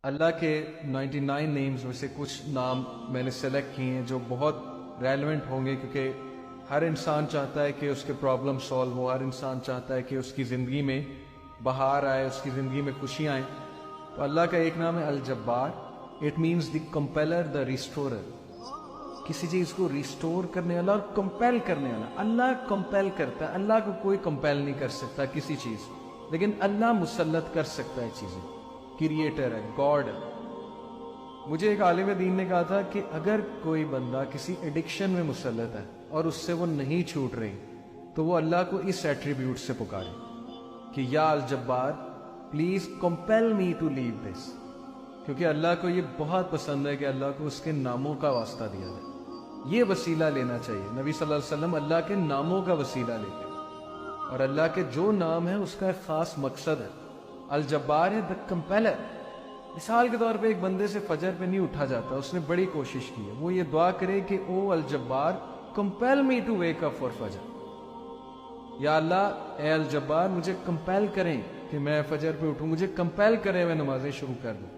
اللہ کے 99 نیمز میں سے کچھ نام میں نے سلیکٹ کیے ہیں جو بہت ریلیونٹ ہوں گے، کیونکہ ہر انسان چاہتا ہے کہ اس کے پرابلم سالو ہو، ہر انسان چاہتا ہے کہ اس کی زندگی میں بہار آئے، اس کی زندگی میں خوشیاں آئیں۔ تو اللہ کا ایک نام ہے الجبار۔ اٹ مینس دی کمپیلر، دا ریسٹورر، کسی چیز کو ریسٹور کرنے والا اور کمپیل کرنے والا۔ اللہ کمپیل کرتا ہے، اللہ کو کوئی کمپیل نہیں کر سکتا کسی چیز، لیکن اللہ مسلط کر سکتا ہے چیزیں۔ کریٹر ہے، گاڈ ہے۔ مجھے ایک عالم دین نے کہا تھا کہ اگر کوئی بندہ کسی ایڈکشن میں مسلط ہے اور اس سے وہ نہیں چھوٹ رہی، تو وہ اللہ کو اس ایٹریبیوٹ سے پکارے کہ یا الجبار پلیز کمپیل می ٹو لیو دس، کیونکہ اللہ کو یہ بہت پسند ہے کہ اللہ کو اس کے ناموں کا واسطہ دیا جائے۔ یہ وسیلہ لینا چاہیے۔ نبی صلی اللہ علیہ وسلم اللہ کے ناموں کا وسیلہ لیتے ہیں، اور اللہ کے جو نام ہے اس کا ایک خاص مقصد ہے۔ الجبار ہے، دا کمپیلر۔ مثال کے طور پہ ایک بندے سے فجر پہ نہیں اٹھا جاتا، اس نے بڑی کوشش کی ہے، وہ یہ دعا کرے کہ او الجبار compel me to wake up for فجر، یا اللہ اے الجبار مجھے کمپیل کریں کہ میں فجر پہ اٹھوں، مجھے کمپیل کریں میں نمازیں شروع کر دوں۔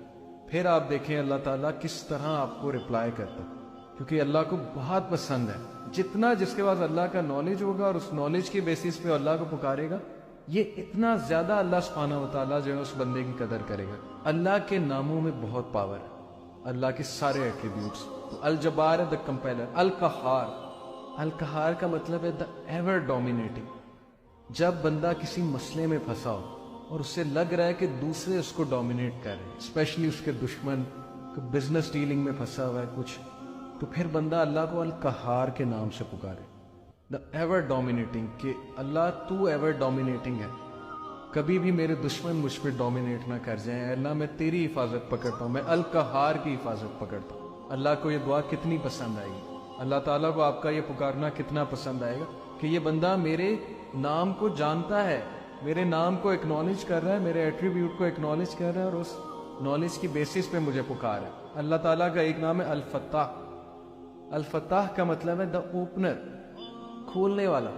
پھر آپ دیکھیں اللہ تعالیٰ کس طرح آپ کو رپلائی کرتا ہے، کیونکہ اللہ کو بہت پسند ہے۔ جتنا جس کے پاس اللہ کا نالج ہوگا اور اس نالج کی بیسس پہ اللہ کو پکارے گا، یہ اتنا زیادہ اللہ سبحانہ و تعالیٰ جو ہے اس بندے کی قدر کرے گا۔ اللہ کے ناموں میں بہت پاور ہے، اللہ کے سارے ایٹریبیوٹس۔ تو الجبار ہے، دا کمپیلر۔ القہار، القہار کا مطلب ہے دا ایور ڈومینیٹنگ۔ جب بندہ کسی مسئلے میں پھنسا ہو اور اس سے لگ رہا ہے کہ دوسرے اس کو ڈومینیٹ کر رہے ہیں، اسپیشلی اس کے دشمن، بزنس ڈیلنگ میں پھنسا ہوا ہے کچھ، تو پھر بندہ اللہ کو القہار کے نام سے پکارے، دا ایور ڈومینیٹنگ، کہ اللہ تو ایور ڈومینیٹنگ ہے، کبھی بھی میرے دشمن مجھ پہ ڈومینیٹ نہ کر جائیں۔ اللہ میں تیری حفاظت پکڑتا ہوں، میں القہار کی حفاظت پکڑتا ہوں۔ اللہ کو یہ دعا کتنی پسند آئے گی، اللہ تعالیٰ کو آپ کا یہ پکارنا کتنا پسند آئے گا کہ یہ بندہ میرے نام کو جانتا ہے، میرے نام کو ایکنالج کر رہا ہے، میرے ایٹریبیوٹ کو ایکنالج کر رہا ہے، اور اس نالج کی بیسس پہ مجھے پکار ہے۔ اللہ تعالیٰ کا ایک نام ہے الفتاح۔ الفتاح کا مطلب ہے دا اوپنر، کھولنے والا،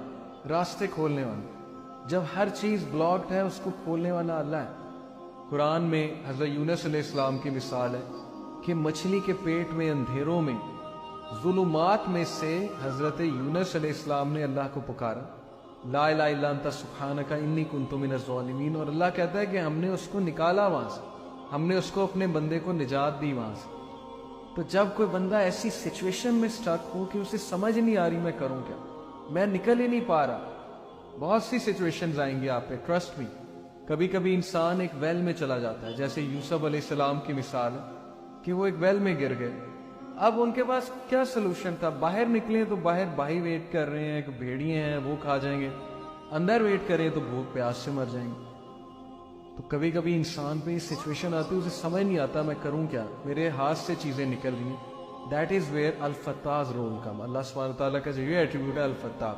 راستے کھولنے والا۔ جب ہر چیز بلاکڈ ہے اس کو کھولنے والا اللہ ہے۔ قرآن میں حضرت یونس علیہ السلام کی مثال ہے کہ مچھلی کے پیٹ میں اندھیروں میں ظلمات میں سے حضرت یونس علیہ السلام نے اللہ کو پکارا، لا الہ الا انت سبحانک انی کنت من الظالمین، اور اللہ کہتا ہے کہ ہم نے اس کو نکالا وہاں سے، ہم نے اس کو اپنے بندے کو نجات دی وہاں سے۔ تو جب کوئی بندہ ایسی سچویشن میں سٹک ہو کہ اسے سمجھ نہیں آ رہی میں کروں کیا، میں نکل ہی نہیں پا رہا، بہت سی سچویشنز آئیں گی آپ پہ، ٹرسٹ می۔ کبھی کبھی انسان ایک ویل میں چلا جاتا ہے، جیسے یوسف علیہ السلام کی مثال ہے کہ وہ ایک ویل میں گر گئے۔ اب ان کے پاس کیا سلوشن تھا؟ باہر نکلیں تو باہر بھائی ویٹ کر رہے ہیں، بھیڑیے ہیں وہ کھا جائیں گے، اندر ویٹ کریں تو بھوک پیاس سے مر جائیں گے۔ تو کبھی کبھی انسان پہ یہ سچویشن آتی ہے، اسے سمجھ نہیں آتا میں کروں کیا، میرے ہاتھ سے چیزیں نکل رہی ہیں۔ That is where al-Fattah role کم۔ اللہ سبحانہ تعالیٰ کا جو یہ ایٹریبیوٹ ہے الفتاح،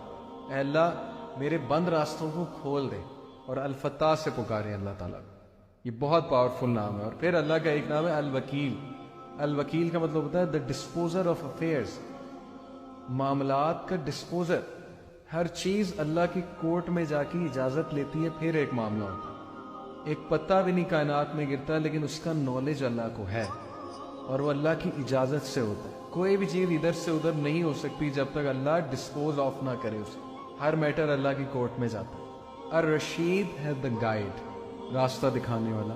اے اللہ میرے بند راستوں کو کھول دے، اور الفتاح سے پکارے اللہ تعالیٰ۔ یہ بہت پاورفل نام ہے۔ اور پھر اللہ کا ایک نام ہے الوکیل۔ الوکیل کا مطلب ہوتا ہے دا ڈسپوزر آف افیئرز، معاملات کا ڈسپوزر۔ ہر چیز اللہ کی کورٹ میں جا کے اجازت لیتی ہے، پھر ایک معاملہ ہوتا ہے۔ ایک پتا بھی نہیں کائنات میں گرتا لیکن اس کا نالج اللہ کو ہے، اور وہ اللہ کی اجازت سے ہوتا ہے۔ کوئی بھی چیز ادھر سے ادھر نہیں ہو سکتی جب تک اللہ ڈسپوز آف نہ کرے اسے۔ ہر میٹر اللہ کی کورٹ میں جاتا ہے۔ الرشید ہے دا گائیڈ، راستہ دکھانے والا۔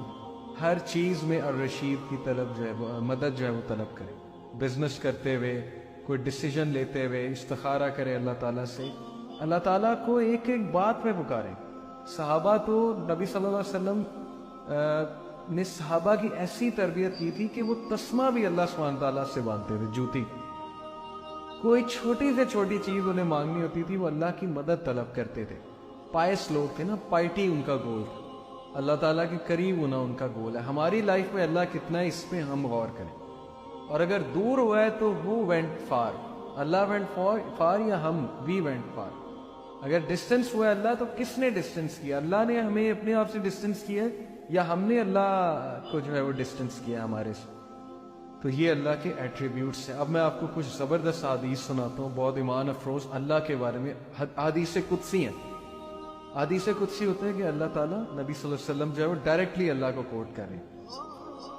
ہر چیز میں الرشید کی طلب جو ہے وہ مدد جو ہے وہ طلب کرے۔ بزنس کرتے ہوئے، کوئی ڈیسیجن لیتے ہوئے استخارہ کرے اللہ تعالیٰ سے، اللہ تعالیٰ کو ایک ایک بات میں پکارے۔ صحابہ تو نبی صلی اللہ علیہ وسلم نے صحابہ کی ایسی تربیت کی تھی کہ وہ تسمہ بھی اللہ سبحانہ تعالیٰ سے باندھتے تھے، جوتی۔ کوئی چھوٹی سے چھوٹی چیز انہیں مانگنی ہوتی تھی، وہ اللہ کی مدد طلب کرتے تھے۔ پائس لوگ تھے نا، پائٹی ان کا گول تھا، اللہ تعالیٰ کے قریب ہونا ان کا گول ہے۔ ہماری لائف میں اللہ کتنا ہے اس پہ ہم غور کریں، اور اگر دور ہوا ہے تو وہ went for, Allah went for یا ہم وی وینٹ فار۔ اگر ڈسٹنس ہوا ہے اللہ تو کس نے ڈسٹنس کیا؟ اللہ نے ہمیں اپنے آپ سے ڈسٹنس کیا ہے، یا ہم نے اللہ کو جو ہے وہ ڈسٹنس کیا ہمارے سے؟ تو یہ اللہ کے ایٹریبیوٹس ہیں۔ اب میں آپ کو کچھ زبردست حدیث سناتا ہوں، بہت ایمان افروز اللہ کے بارے میں۔ حدیث قدسی ہیں۔ حدیث قدسی ہوتا ہے کہ اللہ تعالیٰ نبی صلی اللہ علیہ وسلم جو ہے وہ ڈائریکٹلی اللہ کو کوٹ کر رہے ہیں۔